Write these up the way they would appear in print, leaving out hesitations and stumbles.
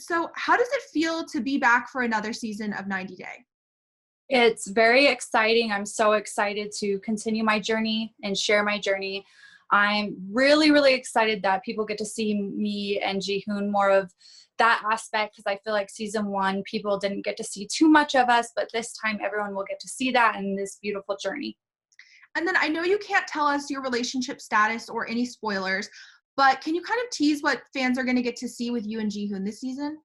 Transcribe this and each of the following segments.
So how does it feel to be back for another season of 90 Day? It's very exciting. I'm so excited to continue my journey and share my journey. I'm really, really excited that people get to see me and Jihoon more of that aspect because I feel like season one, people didn't get to see too much of us, but this time everyone will get to see that in this beautiful journey. And then I know you can't tell us your relationship status or any spoilers, but can you kind of tease what fans are going to get to see with you and Jihoon this season?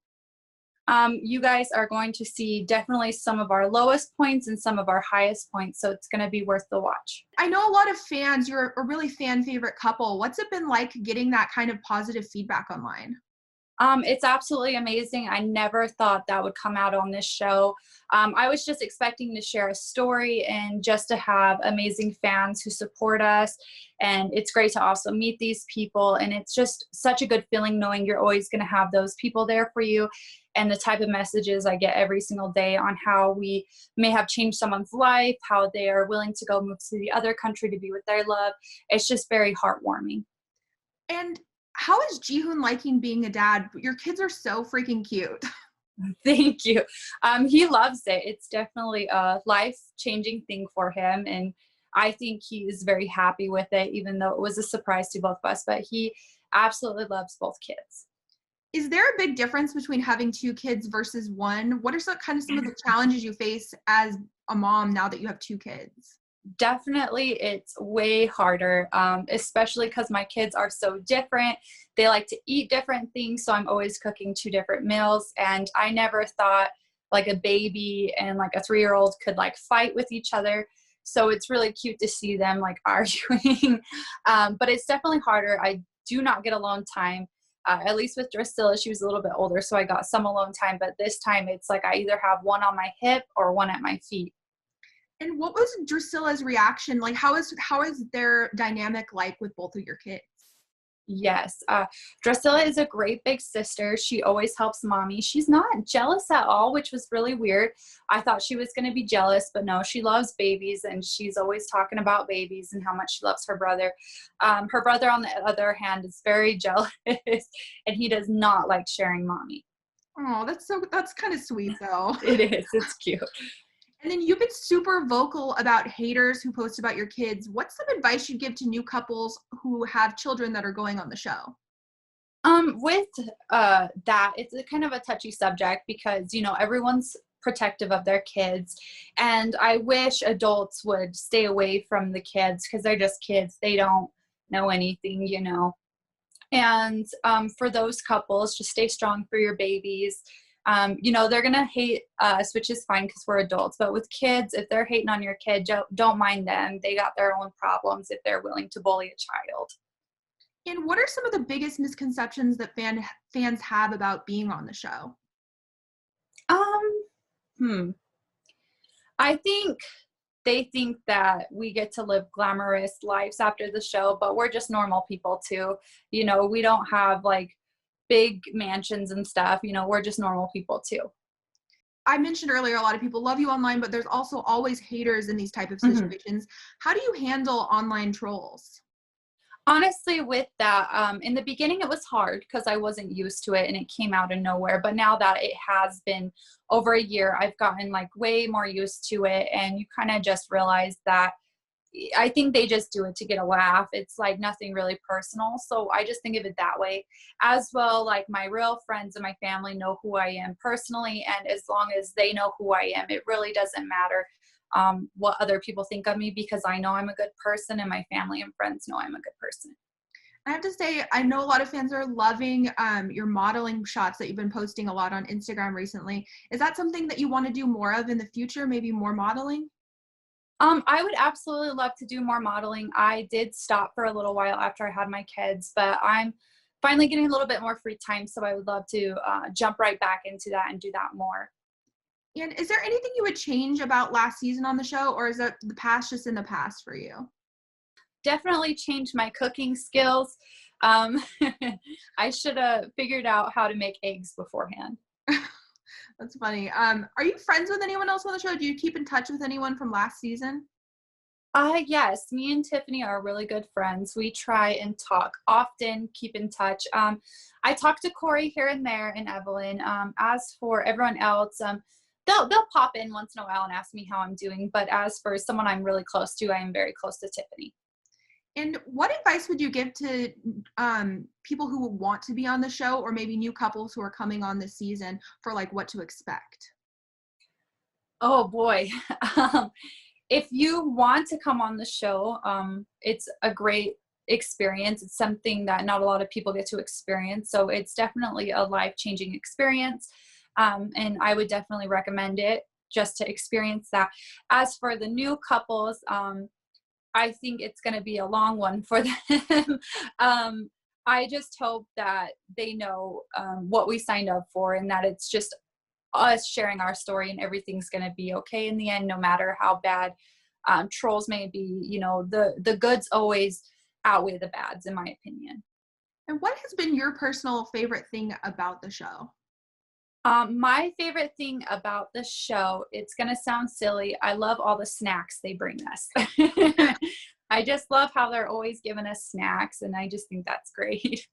You guys are going to see definitely some of our lowest points and some of our highest points, so it's going to be worth the watch. I know a lot of fans, you're a really fan favorite couple. What's it been like getting that kind of positive feedback online? It's absolutely amazing. I never thought that would come out on this show. I was just expecting to share a story and just to have amazing fans who support us. And it's great to also meet these people. And it's just such a good feeling knowing you're always going to have those people there for you. And the type of messages I get every single day on how we may have changed someone's life, how they are willing to go move to the other country to be with their love. It's just very heartwarming. And how is Jihoon liking being a dad? Your kids are so freaking cute. Thank you. He loves it. It's definitely a life-changing thing for him, and I think he is very happy with it, even though it was a surprise to both of us, but he absolutely loves both kids. Is there a big difference between having two kids versus one? What are some of the challenges you face as a mom now that you have two kids? Definitely, it's way harder, especially because my kids are so different. They like to eat different things, so I'm always cooking two different meals. And I never thought like a baby and like a 3-year-old could like fight with each other. So it's really cute to see them like arguing. But it's definitely harder. I do not get alone time. At least with Drusilla, she was a little bit older, so I got some alone time. But this time, it's like I either have one on my hip or one at my feet. And what was Drusilla's reaction? Like, how is their dynamic like with both of your kids? Yes, Drusilla is a great big sister. She always helps mommy. She's not jealous at all, which was really weird. I thought she was going to be jealous, but no, she loves babies, and she's always talking about babies and how much she loves her brother. Her brother, on the other hand, is very jealous, and he does not like sharing mommy. Oh, that's kind of sweet though. It is. It's cute. And then you've been super vocal about haters who post about your kids. What's some advice you'd give to new couples who have children that are going on the show? With that, it's a kind of a touchy subject because, everyone's protective of their kids. And I wish adults would stay away from the kids because they're just kids. They don't know anything. And for those couples, just stay strong for your babies. They're going to hate us, which is fine because we're adults. But with kids, if they're hating on your kid, don't mind them. They got their own problems if they're willing to bully a child. And what are some of the biggest misconceptions that fans have about being on the show? Um, hmm. I think they think that we get to live glamorous lives after the show, but we're just normal people too. We don't have like big mansions and stuff. We're just normal people too. I mentioned earlier, a lot of people love you online, but there's also always haters in these type of Mhm. situations. How do you handle online trolls? Honestly, with that, in the beginning, it was hard because I wasn't used to it and it came out of nowhere. But now that it has been over a year, I've gotten like way more used to it. And you kind of just realize that I think they just do it to get a laugh. It's like nothing really personal. So I just think of it that way. As well, like my real friends and my family know who I am personally. And as long as they know who I am, it really doesn't matter what other people think of me because I know I'm a good person and my family and friends know I'm a good person. I have to say, I know a lot of fans are loving your modeling shots that you've been posting a lot on Instagram recently. Is that something that you want to do more of in the future, maybe more modeling? I would absolutely love to do more modeling. I did stop for a little while after I had my kids, but I'm finally getting a little bit more free time, so I would love to jump right back into that and do that more. And is there anything you would change about last season on the show, or is that the past just in the past for you? Definitely changed my cooking skills. Um, I should have figured out how to make eggs beforehand. That's funny. Are you friends with anyone else on the show? Do you keep in touch with anyone from last season? Yes, me and Tiffany are really good friends. We try and talk often, keep in touch. I talk to Corey here and there and Evelyn. As for everyone else, they'll pop in once in a while and ask me how I'm doing. But as for someone I'm really close to, I am very close to Tiffany. And what advice would you give to people who want to be on the show, or maybe new couples who are coming on this season, for like what to expect? Oh boy. Um, if you want to come on the show, it's a great experience. It's something that not a lot of people get to experience. So it's definitely a life-changing experience. And I would definitely recommend it just to experience that. As for the new couples, I think it's going to be a long one for them. I just hope that they know what we signed up for, and that it's just us sharing our story, and everything's going to be okay in the end, no matter how bad trolls may be. You know, the goods always outweigh the bads, in my opinion. And what has been your personal favorite thing about the show? My favorite thing about the show, it's going to sound silly, I love all the snacks they bring us. I just love how they're always giving us snacks, and I just think that's great.